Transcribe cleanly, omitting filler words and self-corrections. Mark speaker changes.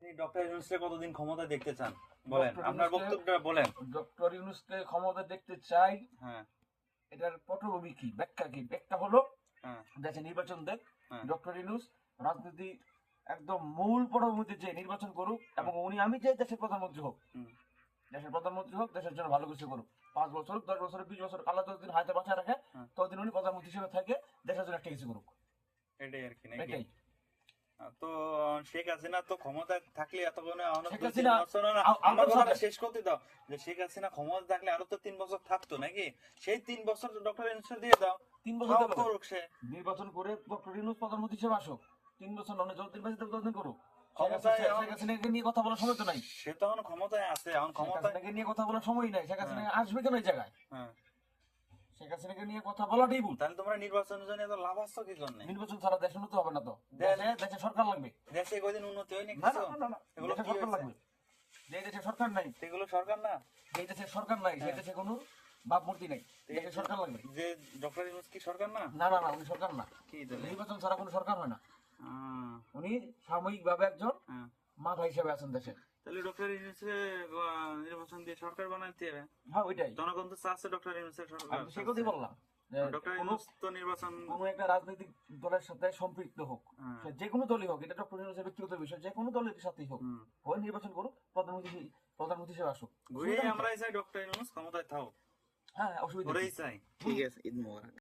Speaker 1: আপনি ডক্টর ইউনূসকে কতদিন ক্ষমতা দেখতে চান বলেন,
Speaker 2: ডক্টর
Speaker 1: আপনার
Speaker 2: ইউনূসকে-
Speaker 1: বক্তব্যটা বলেন।
Speaker 2: ডক্টর ইউনূসকে ক্ষমতা দেখতে চাই।
Speaker 1: হ্যাঁ
Speaker 2: এটার পটভূমি কি, ব্যাখ্যা কি? ব্যাখ্যা হলো
Speaker 1: হ্যাঁ
Speaker 2: দেশে নির্বাচন দেখ,
Speaker 1: হ্যাঁ
Speaker 2: ডক্টর ইউনূস রাজনীতি একদম মূল পটভূমিতে যে নির্বাচন করুক, এবং আমি যে দেশের প্রধানমন্ত্রী হোক,
Speaker 1: হুম,
Speaker 2: দেশের প্রধানমন্ত্রী হোক, দেশের জন্য ভালো কিছু করুক। 5 বছর, 10 বছর, 20 বছর, আল্লাহ যতদিন হাতে বাঁচা রাখে
Speaker 1: হ্যাঁ।
Speaker 2: ততদিন উনি প্রধানমন্ত্রী হিসেবে থাকে, দেশের জন্য একটা কিছু করুক।
Speaker 1: এটাই আর কি নাকি?
Speaker 2: এটাই।
Speaker 1: তো শেখ হাসিনা তো ক্ষমতায় থাকলে এতক্ষণে
Speaker 2: শেখ হাসিনা
Speaker 1: আমার কথাটা শেষ করতে দাও, যে শেখ হাসিনা ক্ষমতা থাকলে আরো তো 3 বছর থাকতো নাকি? সেই 3 বছর ডক্টর ইউনূসকে দিয়ে দাও,
Speaker 2: 3 বছর
Speaker 1: সব
Speaker 2: দেবে।
Speaker 1: করুক সে।
Speaker 2: নির্বাচন করে ডক্টর ইউনূস প্রধানমন্ত্রী হিসেবে আসুক। 3 বছর নয়, যতদিন বাঁচে ততদিন করুক।
Speaker 1: ক্ষমতায়
Speaker 2: শেখ হাসিনাকে নিয়ে কথা বলার সময় তো নাই।
Speaker 1: সে তো এখন ক্ষমতায় আছে, এখন
Speaker 2: শেখ
Speaker 1: ক্ষমতায়।
Speaker 2: হাসিনাকে নিয়ে কথা বলার সময় নাই। শেখ হাসিনা আসবে কেন এই জায়গায়?
Speaker 1: হ্যাঁ,
Speaker 2: শেখ হাসিনাকে নিয়ে কথা বলাটাই ভুল।
Speaker 1: তাহলে তোমরা নির্বাচনের জন্য এত লাভ আসছো কি জন্য?
Speaker 2: নির্বাচন ছাড়া দেশ উন্নত হবে না তো। দেশে সরকার লাগবে।
Speaker 1: দেশে কয়দিন উন্নতি হয়নি
Speaker 2: না
Speaker 1: কিছু?
Speaker 2: না না না,
Speaker 1: এগুলো
Speaker 2: দেশে
Speaker 1: কি
Speaker 2: সরকার
Speaker 1: হয়েছে?
Speaker 2: লাগবে। যে দেশে সরকার নাই,
Speaker 1: সেগুলো সরকার না।
Speaker 2: যে দেশে সরকার নাই, সেই দেশে কোনো ভাবমূর্তি নাই। দেশে সরকার লাগবে।
Speaker 1: যে ডক্টর ইউনূস কি সরকার না?
Speaker 2: না না না, উনি সরকার না।
Speaker 1: কি তাহলে?
Speaker 2: নির্বাচন ছাড়া কোনো সরকার হয় না।
Speaker 1: আহ,
Speaker 2: উনি সাময়িক ভাবে একজন
Speaker 1: হ্যাঁ।
Speaker 2: মাথা হিসেবে আছেন দেশে।
Speaker 1: তাহলে ডক্টর ইউনূসকে নির্বাচন দিয়ে সরকার বানাইতে হবে।
Speaker 2: হ্যাঁ, ওইটাই।
Speaker 1: জনগণ তো চাচ্ছে ডক্টর ইউনূসের সরকার।
Speaker 2: আমি সে কথাই বললাম যে
Speaker 1: ডক্টর
Speaker 2: কোনো
Speaker 1: ইউনূস তো নির্বাচন।
Speaker 2: কোনো একটা রাজনৈতিক দলের সাথে সম্পৃক্ত হোক,
Speaker 1: হ্যাঁ।
Speaker 2: সে যে কোনো দলই হোক, এটা ডক্টর ইউনূসের ব্যক্তিগত বিষয়, যে কোনো দলের সাথেই হোক,
Speaker 1: হুম।
Speaker 2: হয়ে নির্বাচন করুক, প্রধানমন্ত্রী হিসেবে আসুক।
Speaker 1: ঘুরে আমরাই চাই ডক্টর ইউনূস ক্ষমতায় থাকুক,
Speaker 2: হ্যাঁ, অসুবিধা
Speaker 1: ওরাই
Speaker 2: কি?
Speaker 1: চাই। ঠিক আছে, ঈদ মোবারক।